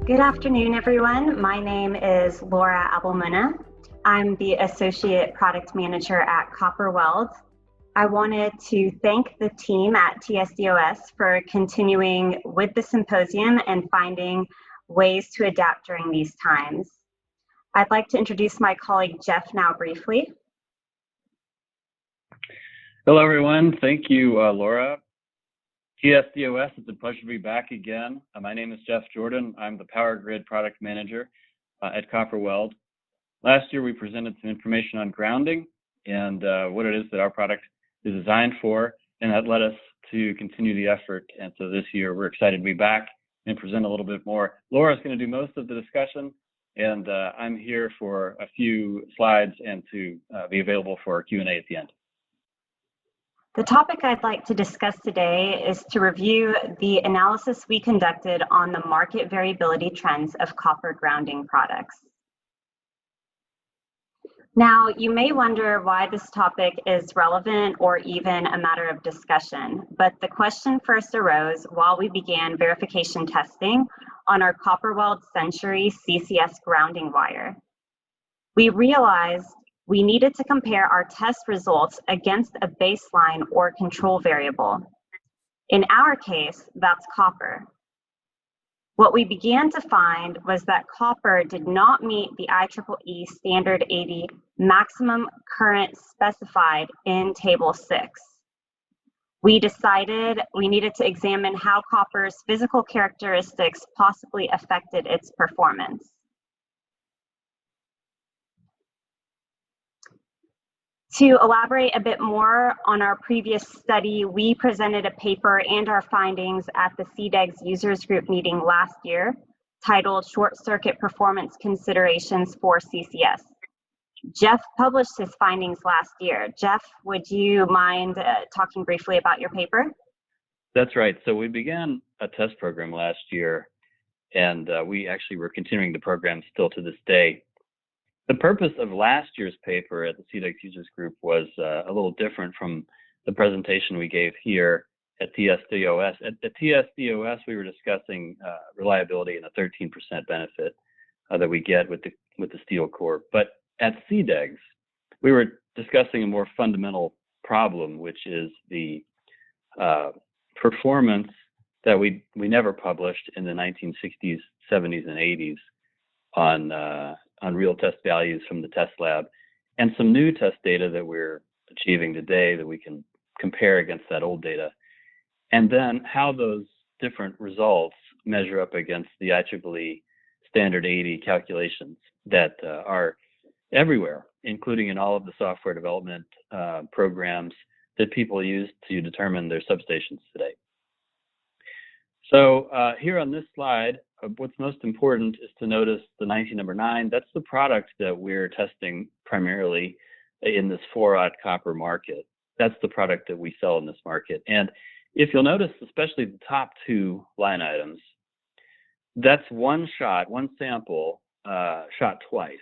Good afternoon, everyone. My name is Laura Abelmuna. I'm the Associate Product Manager at Copper Weld. I wanted to thank the team at TSDOS for continuing with the symposium and finding ways to adapt during these times. I'd like to introduce my colleague Jeff now briefly. Hello, everyone. Thank you, Laura. TSDOS, it's a pleasure to be back again. My name is Jeff Jordan. I'm the Power Grid Product Manager at Copper Weld. Last year, we presented some information on grounding and what it is that our product is designed for, and that led us to continue the effort. And so this year, we're excited to be back and present a little bit more. Laura's going to do most of the discussion, and I'm here for a few slides and to be available for Q&A at the end. The topic I'd like to discuss today is to review the analysis we conducted on the market variability trends of copper grounding products. Now, you may wonder why this topic is relevant or even a matter of discussion, but the question first arose while we began verification testing on our Copper Weld Century CCS grounding wire. We realized we needed to compare our test results against a baseline or control variable. In our case, that's copper. What we began to find was that copper did not meet the IEEE standard 80 maximum current specified in Table 6. We decided we needed to examine how copper's physical characteristics possibly affected its performance. To elaborate a bit more on our previous study, we presented a paper and our findings at the CDEGS Users Group meeting last year, titled Short Circuit Performance Considerations for CCS. Jeff published his findings last year. Jeff, would you mind talking briefly about your paper? That's right. So we began a test program last year, and we actually were continuing the program still to this day. The purpose of last year's paper at the CDEGS Users Group was a little different from the presentation we gave here at TSDOS. At TSDOS, we were discussing reliability and a 13% benefit that we get with the steel core. But at CDEGS, we were discussing a more fundamental problem, which is the performance that we never published in the 1960s, 70s, and 80s on real test values from the test lab, and some new test data that we're achieving today that we can compare against that old data, and then how those different results measure up against the IEEE standard 80 calculations that are everywhere, including in all of the software development programs that people use to determine their substations today. So here on this slide, what's most important is to notice the 19 number 9. That's the product that we're testing primarily in this 4-aught copper market. That's the product that we sell in this market. And if you'll notice, especially the top two line items, that's one shot, one sample shot twice.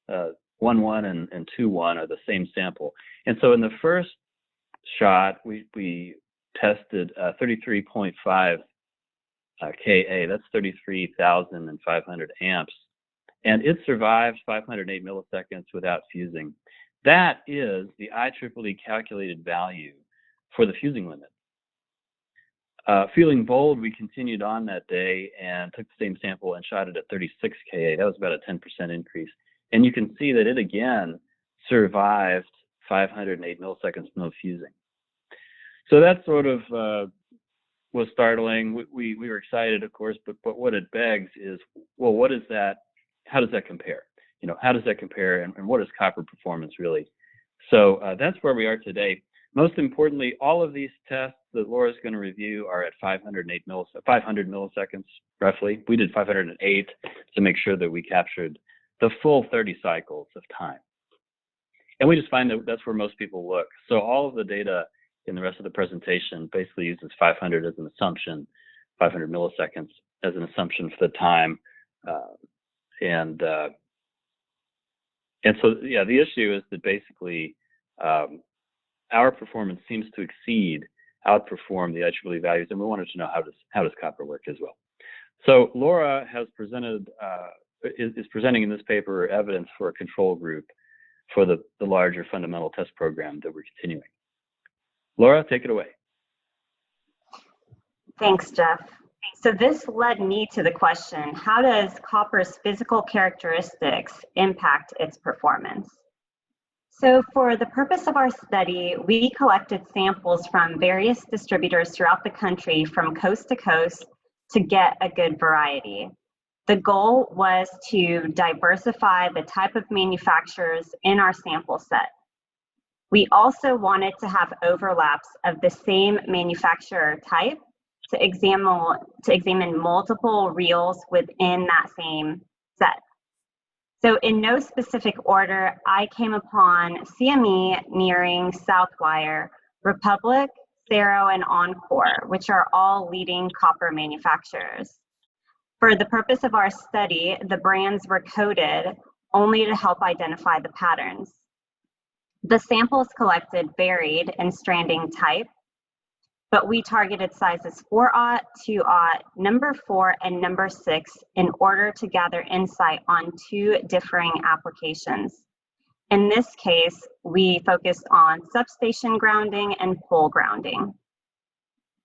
1-1 and 2-1 are the same sample. And so in the first shot, we tested 33.5 Ka, that's 33,500 amps, and it survived 508 milliseconds without fusing. That is the IEEE calculated value for the fusing limit. Feeling bold, we continued on that day and took the same sample and shot it at 36 Ka. That was about a 10% increase. And you can see that it again survived 508 milliseconds, no fusing. So that sort of was startling. We were excited, of course, but what it begs is, well, what is that? How does that compare? You know, how does that compare, and what is copper performance really? So that's where we are today. Most importantly, all of these tests that Laura's going to review are at 500 milliseconds, roughly. We did 508 to make sure that we captured the full 30 cycles of time. And we just find that that's where most people look. So all of the data in the rest of the presentation basically uses 500 as an assumption, 500 milliseconds as an assumption for the time. And so, yeah, the issue is that basically our performance seems to outperform the IEEE values, and we wanted to know how does copper work as well. So Laura has presented, is presenting in this paper evidence for a control group for the larger fundamental test program that we're continuing. Laura, take it away. Thanks, Jeff. So this led me to the question, how does copper's physical characteristics impact its performance? So for the purpose of our study, we collected samples from various distributors throughout the country from coast to coast to get a good variety. The goal was to diversify the type of manufacturers in our sample set. We also wanted to have overlaps of the same manufacturer type to examine multiple reels within that same set. So in no specific order, I came upon CME, Nearing, Southwire, Republic, Cerro, and Encore, which are all leading copper manufacturers. For the purpose of our study, the brands were coded only to help identify the patterns. The samples collected varied in stranding type, but we targeted sizes 4/0, 2/0, number 4, and number 6 in order to gather insight on 2 differing applications. In this case, we focused on substation grounding and pole grounding.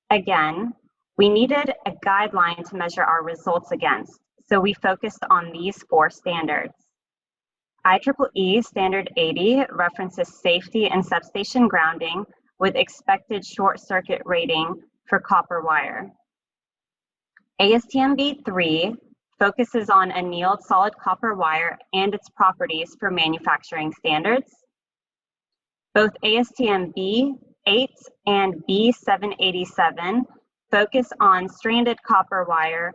Again, we needed a guideline to measure our results against, so we focused on these 4 standards. IEEE Standard 80 references safety and substation grounding with expected short circuit rating for copper wire. ASTM B3 focuses on annealed solid copper wire and its properties for manufacturing standards. Both ASTM B8 and B787 focus on stranded copper wire.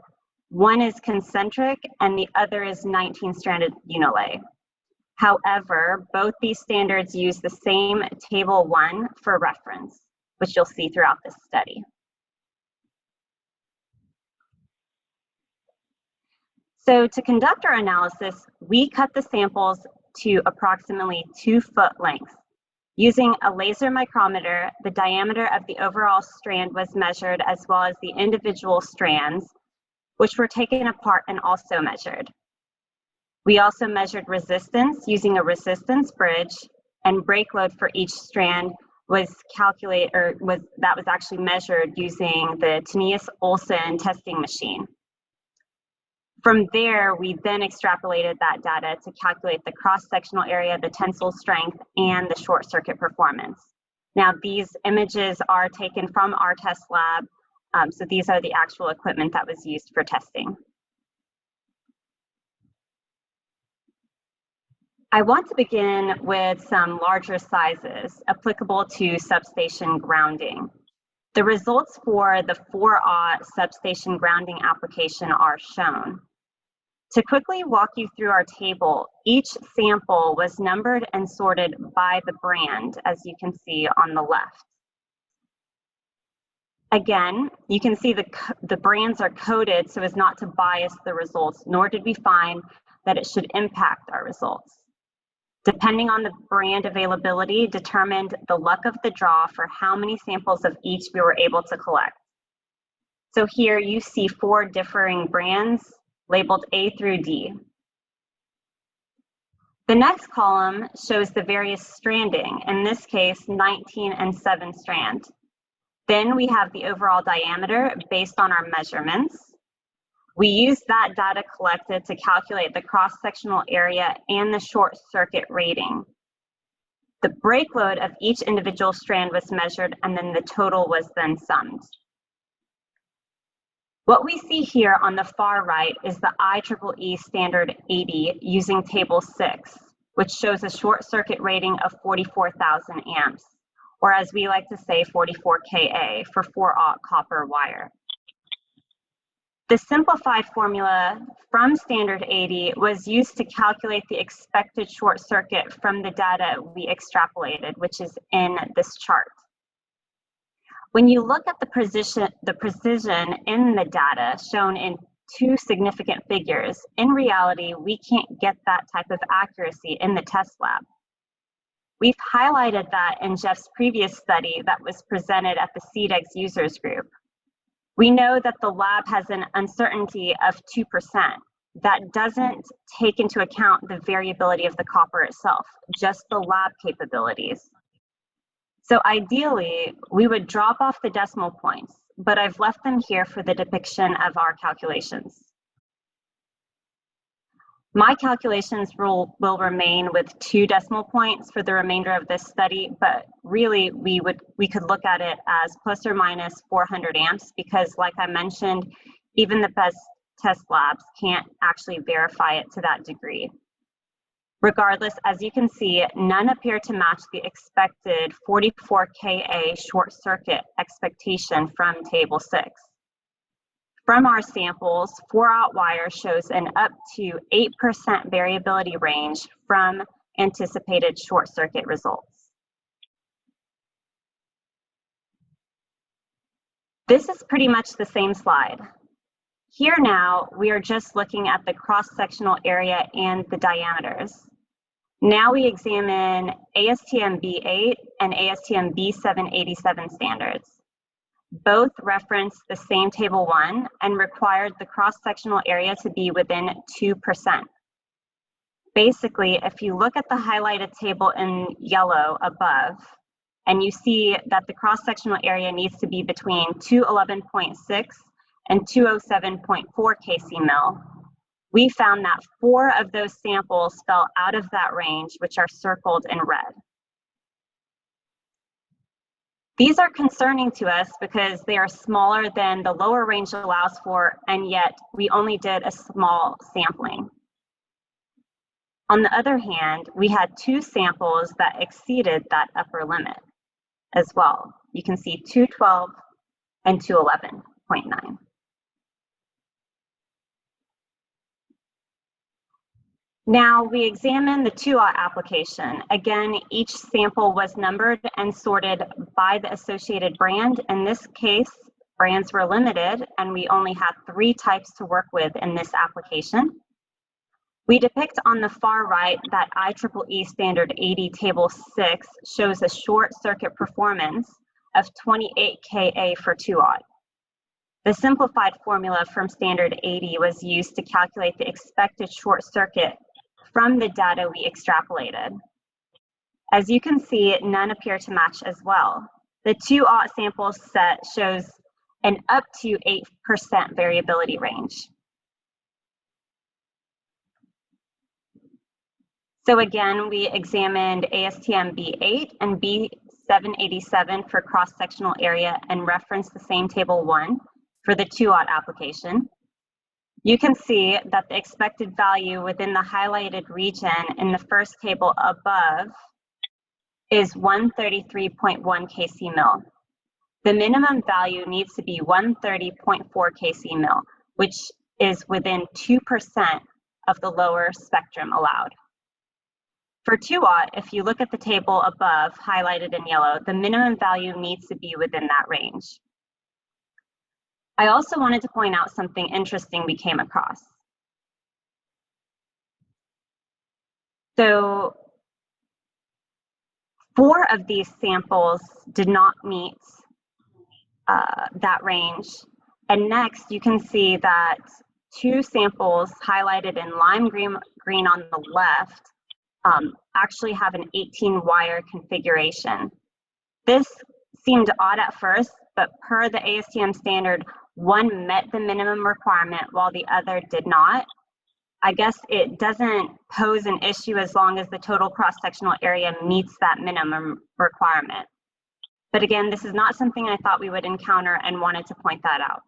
One is concentric and the other is 19-stranded unilay. However, both these standards use the same Table 1 for reference, which you'll see throughout this study. So to conduct our analysis, we cut the samples to approximately 2-foot length. Using a laser micrometer, the diameter of the overall strand was measured as well as the individual strands, which were taken apart and also measured. We also measured resistance using a resistance bridge, and brake load for each strand was actually measured using the Tenius-Olson testing machine. From there, we then extrapolated that data to calculate the cross-sectional area, the tensile strength, and the short circuit performance. Now, these images are taken from our test lab, so these are the actual equipment that was used for testing. I want to begin with some larger sizes applicable to substation grounding. The results for the 4/0 substation grounding application are shown. To quickly walk you through our table, each sample was numbered and sorted by the brand, as you can see on the left. Again, you can see the brands are coded so as not to bias the results, nor did we find that it should impact our results. Depending on the brand availability determined the luck of the draw for how many samples of each we were able to collect. So here you see 4 differing brands labeled A through D. The next column shows the various stranding, in this case 19 and 7 strand. Then we have the overall diameter based on our measurements. We used that data collected to calculate the cross-sectional area and the short circuit rating. The brake load of each individual strand was measured, and then the total was then summed. What we see here on the far right is the IEEE Standard 80 using Table 6, which shows a short circuit rating of 44,000 amps, or as we like to say, 44 kA for 4/0 copper wire. The simplified formula from Standard 80 was used to calculate the expected short circuit from the data we extrapolated, which is in this chart. When you look at the precision in the data shown in 2 significant figures, in reality, we can't get that type of accuracy in the test lab. We've highlighted that in Jeff's previous study that was presented at the CDEX users group. We know that the lab has an uncertainty of 2%. That doesn't take into account the variability of the copper itself, just the lab capabilities. So ideally, we would drop off the decimal points, but I've left them here for the depiction of our calculations. My calculations will remain with 2 decimal points for the remainder of this study, but really we could look at it as plus or minus 400 amps because, like I mentioned, even the best test labs can't actually verify it to that degree. Regardless, as you can see, none appear to match the expected 44 Ka short circuit expectation from Table 6. From our samples, 4-aught wire shows an up to 8% variability range from anticipated short circuit results. This is pretty much the same slide. Here now, we are just looking at the cross-sectional area and the diameters. Now we examine ASTM B8 and ASTM B787 standards. Both reference the same Table 1 and required the cross-sectional area to be within 2%. Basically, if you look at the highlighted table in yellow above, and you see that the cross-sectional area needs to be between 211.6 and 207.4 kcmil, we found that 4 of those samples fell out of that range, which are circled in red. These are concerning to us because they are smaller than the lower range allows for, and yet we only did a small sampling. On the other hand, we had 2 samples that exceeded that upper limit as well. You can see 212 and 211.9. Now we examine the 2-aught application. Again, each sample was numbered and sorted by the associated brand. In this case, brands were limited and we only had 3 types to work with in this application. We depict on the far right that IEEE Standard 80 Table 6 shows a short circuit performance of 28 Ka for 2-aught. The simplified formula from Standard 80 was used to calculate the expected short circuit from the data we extrapolated. As you can see, none appear to match as well. The 2-aught sample set shows an up to 8% variability range. So again, we examined ASTM B8 and B787 for cross-sectional area and referenced the same Table 1 for the 2-aught application. You can see that the expected value within the highlighted region in the first table above is 133.1 kcmil. The minimum value needs to be 130.4 kcmil, which is within 2% of the lower spectrum allowed. For 2-aught, if you look at the table above, highlighted in yellow, the minimum value needs to be within that range. I also wanted to point out something interesting we came across. So 4 of these samples did not meet that range. And next, you can see that 2 samples highlighted in lime green on the left actually have an 18-wire configuration. This seemed odd at first, but per the ASTM standard, one met the minimum requirement while the other did not. I guess it doesn't pose an issue as long as the total cross-sectional area meets that minimum requirement. But again, this is not something I thought we would encounter and wanted to point that out.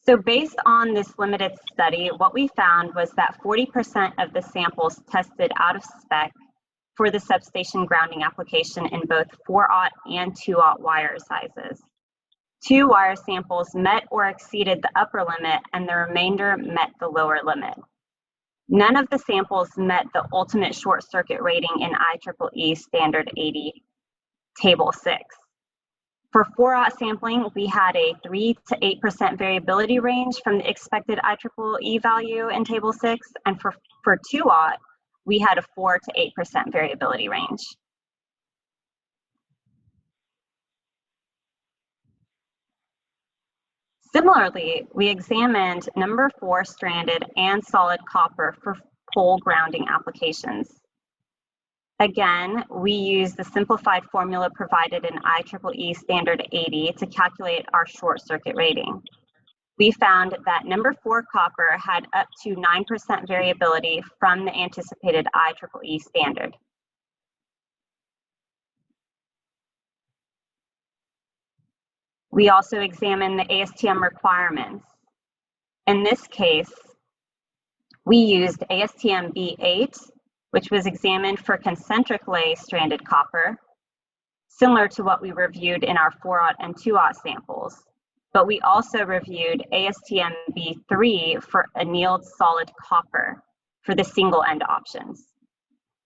So based on this limited study, what we found was that 40% of the samples tested out of spec for the substation grounding application in both 4-aught and 2-aught wire sizes. 2 wire samples met or exceeded the upper limit and the remainder met the lower limit. None of the samples met the ultimate short circuit rating in IEEE Standard 80 Table 6. For 4-aught sampling, we had a 3 to 8% variability range from the expected IEEE value in Table 6, and for 2-aught, we had a 4 to 8% variability range. Similarly, we examined number 4 stranded and solid copper for pole grounding applications. Again, we used the simplified formula provided in IEEE Standard 80 to calculate our short circuit rating. We found that number 4 copper had up to 9% variability from the anticipated IEEE standard. We also examined the ASTM requirements. In this case, we used ASTM B8, which was examined for concentric lay stranded copper, similar to what we reviewed in our 4-aught and 2-aught samples. But we also reviewed ASTM B3 for annealed solid copper for the single end options.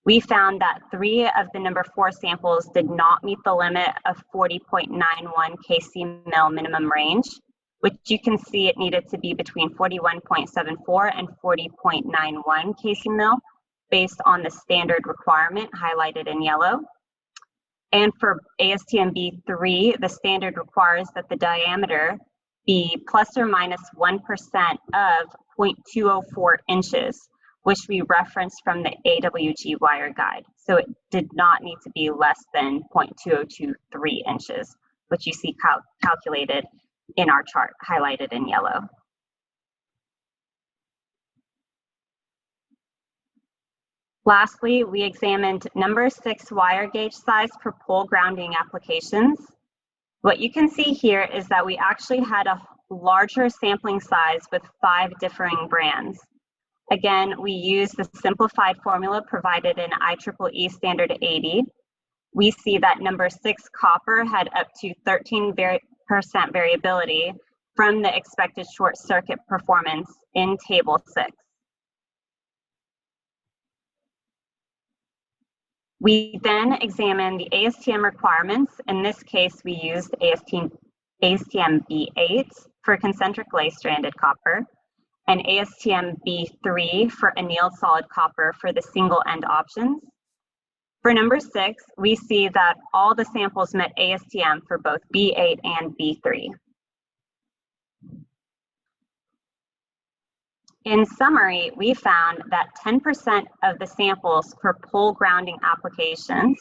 We found that 3 of the number 4 samples did not meet the limit of 40.91 kcmil minimum range, which you can see it needed to be between 41.74 and 40.91 kcmil based on the standard requirement highlighted in yellow. And for ASTM B3, the standard requires that the diameter be plus or minus 1% of 0.204 inches, which we referenced from the AWG wire guide. So it did not need to be less than 0.2023 inches, which you see calculated in our chart highlighted in yellow. Lastly, we examined number 6 wire gauge size for pole grounding applications. What you can see here is that we actually had a larger sampling size with 5 differing brands. Again, we used the simplified formula provided in IEEE Standard 80. We see that number 6 copper had up to 13% variability from the expected short circuit performance in Table 6. We then examined the ASTM requirements. In this case, we used ASTM B8 for concentric lay stranded copper and ASTM B3 for annealed solid copper for the single end options. For number 6, we see that all the samples met ASTM for both B8 and B3. In summary, we found that 10% of the samples for pole grounding applications,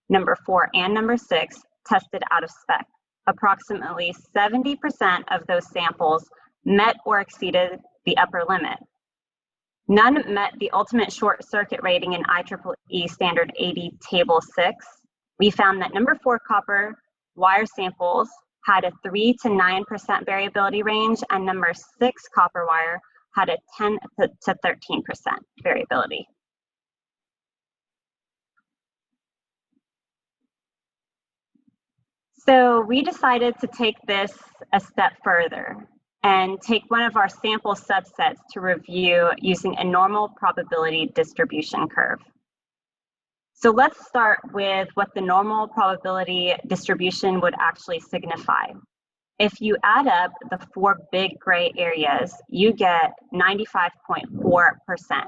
number 4 and number 6, tested out of spec. Approximately 70% of those samples met or exceeded the upper limit. None met the ultimate short circuit rating in IEEE Standard 80 Table 6. We found that number 4 copper wire samples had a 3 to 9% variability range, and number 6 copper wire had a 10 to 13% variability. So we decided to take this a step further and take one of our sample subsets to review using a normal probability distribution curve. So let's start with what the normal probability distribution would actually signify. If you add up the 4 big gray areas, you get 95.4%.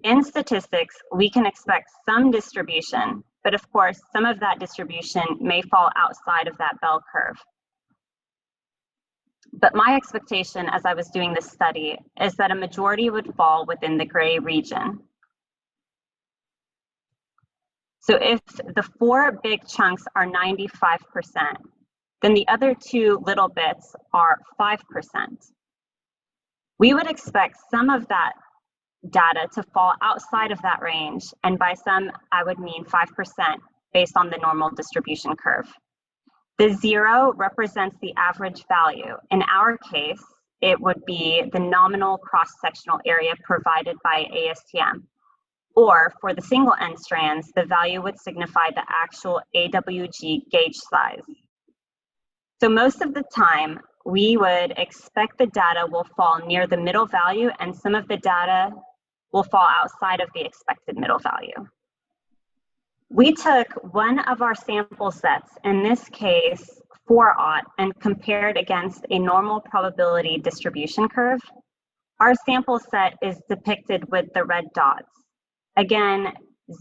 In statistics, we can expect some distribution, but of course, some of that distribution may fall outside of that bell curve. But my expectation as I was doing this study is that a majority would fall within the gray region. So if the 4 big chunks are 95%, then the other 2 little bits are 5%. We would expect some of that data to fall outside of that range, and by some, I would mean 5% based on the normal distribution curve. The 0 represents the average value. In our case, it would be the nominal cross-sectional area provided by ASTM. Or for the single end strands, the value would signify the actual AWG gauge size. So most of the time, we would expect the data will fall near the middle value, and some of the data will fall outside of the expected middle value. We took one of our sample sets, in this case 4-aught, and compared against a normal probability distribution curve. Our sample set is depicted with the red dots. Again,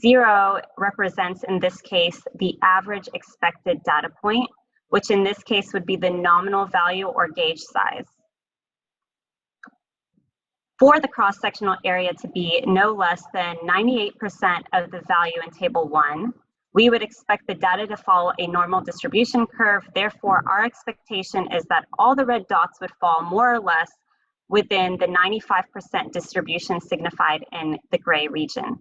0 represents, in this case, the average expected data point, which in this case would be the nominal value or gauge size. For the cross-sectional area to be no less than 98% of the value in Table 1, we would expect the data to follow a normal distribution curve. Therefore, our expectation is that all the red dots would fall more or less within the 95% distribution signified in the gray region.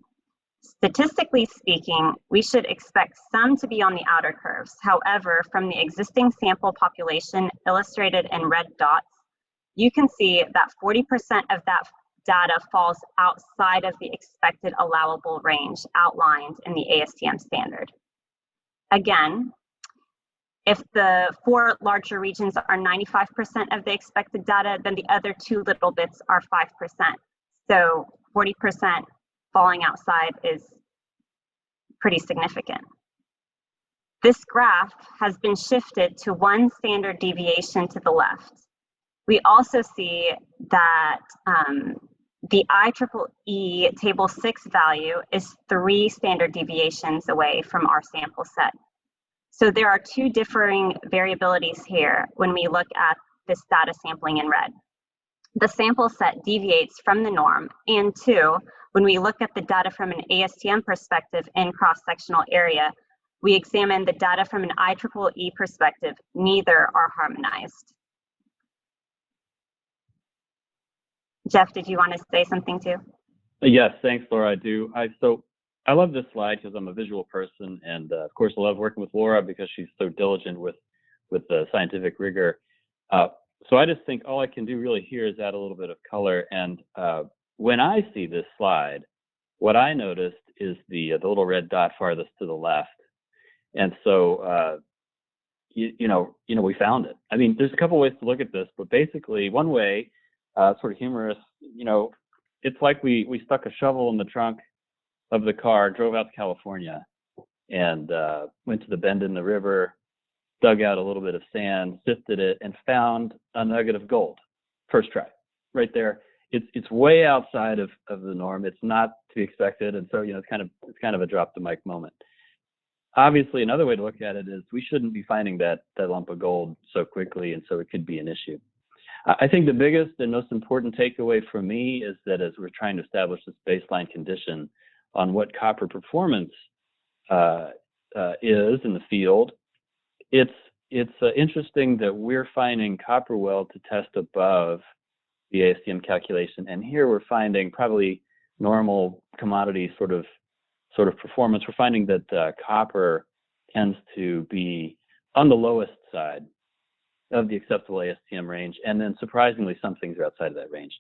Statistically speaking, we should expect some to be on the outer curves. However, from the existing sample population illustrated in red dots, you can see that 40% of that data falls outside of the expected allowable range outlined in the ASTM standard. Again, if the 4 larger regions are 95% of the expected data, then the other 2 little bits are 5%. So 40% falling outside is pretty significant. This graph has been shifted to 1 standard deviation to the left. We also see that the IEEE Table 6 value is 3 standard deviations away from our sample set. So there are 2 differing variabilities here when we look at this data sampling in red. The sample set deviates from the norm, and 2, when we look at the data from an ASTM perspective in cross-sectional area, we examine the data from an IEEE perspective. Neither are harmonized. Jeff, did you want to say something too? Yes, thanks, Laura. I do. So I love this slide because I'm a visual person, and of course I love working with Laura because she's so diligent with the scientific rigor. So I just think all I can do really here is add a little bit of color. And when I see this slide, what I noticed is the little red dot farthest to the left. And so you know, we found it. I mean, there's a couple ways to look at this, but basically one way, sort of humorous, you know, it's like we stuck a shovel in the trunk of the car, drove out to California, and went to the bend in the river, dug out a little bit of sand, sifted it, and found a nugget of gold. First try, right there. It's way outside of the norm. It's not to be expected, and so you know it's kind of a drop the mic moment. Obviously, another way to look at it is we shouldn't be finding that lump of gold so quickly, and so it could be an issue. I think the biggest and most important takeaway for me is that as we're trying to establish this baseline condition on what copper performance is in the field, it's interesting that we're finding copper well to test above the ASTM calculation, and here we're finding probably normal commodity sort of performance. We're finding that copper tends to be on the lowest side of the acceptable ASTM range, and then surprisingly some things are outside of that range.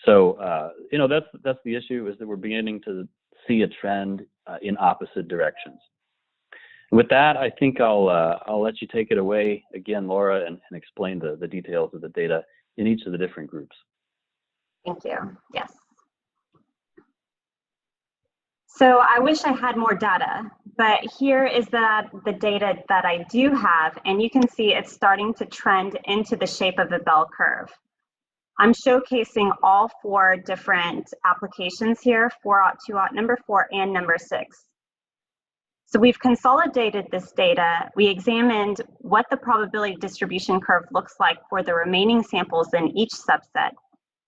So you know, that's the issue, is that we're beginning to see a trend in opposite directions. With that, I think I'll let you take it away again, Laura, and explain the details of the data in each of the different groups. Thank you. Yes. So I wish I had more data, but here is the data that I do have, and you can see it's starting to trend into the shape of a bell curve. I'm showcasing all 4 different applications here, 4-aught, 2-aught, number 4, and number 6. So we've consolidated this data. We examined what the probability distribution curve looks like for the remaining samples in each subset.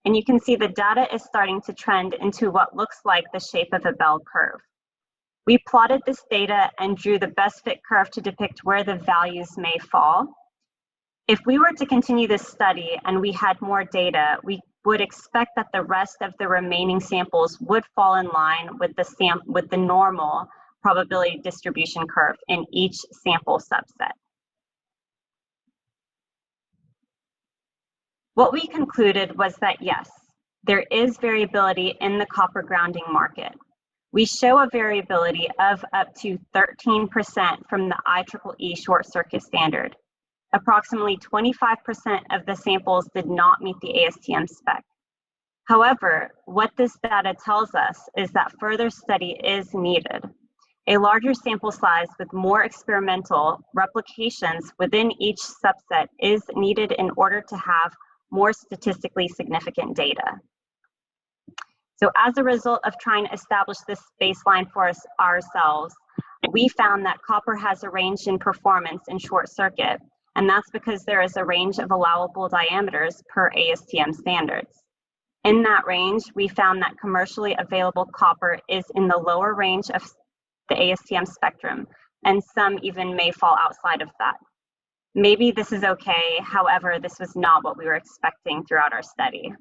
And you can see the data is starting to trend into what looks like the shape of a bell curve. We plotted this data and drew the best fit curve to depict where the values may fall. If we were to continue this study and we had more data, we would expect that the rest of the remaining samples would fall in line with the normal probability distribution curve in each sample subset. What we concluded was that yes, there is variability in the copper grounding market. We show a variability of up to 13% from the IEEE short circuit standard. Approximately 25% of the samples did not meet the ASTM spec. However, what this data tells us is that further study is needed. A larger sample size with more experimental replications within each subset is needed in order to have more statistically significant data. So as a result of trying to establish this baseline for ourselves, we found that copper has a range in performance in short circuit, and that's because there is a range of allowable diameters per ASTM standards. In that range, we found that commercially available copper is in the lower range of the ASTM spectrum, and some even may fall outside of that. Maybe this is okay, however, this was not what we were expecting throughout our study.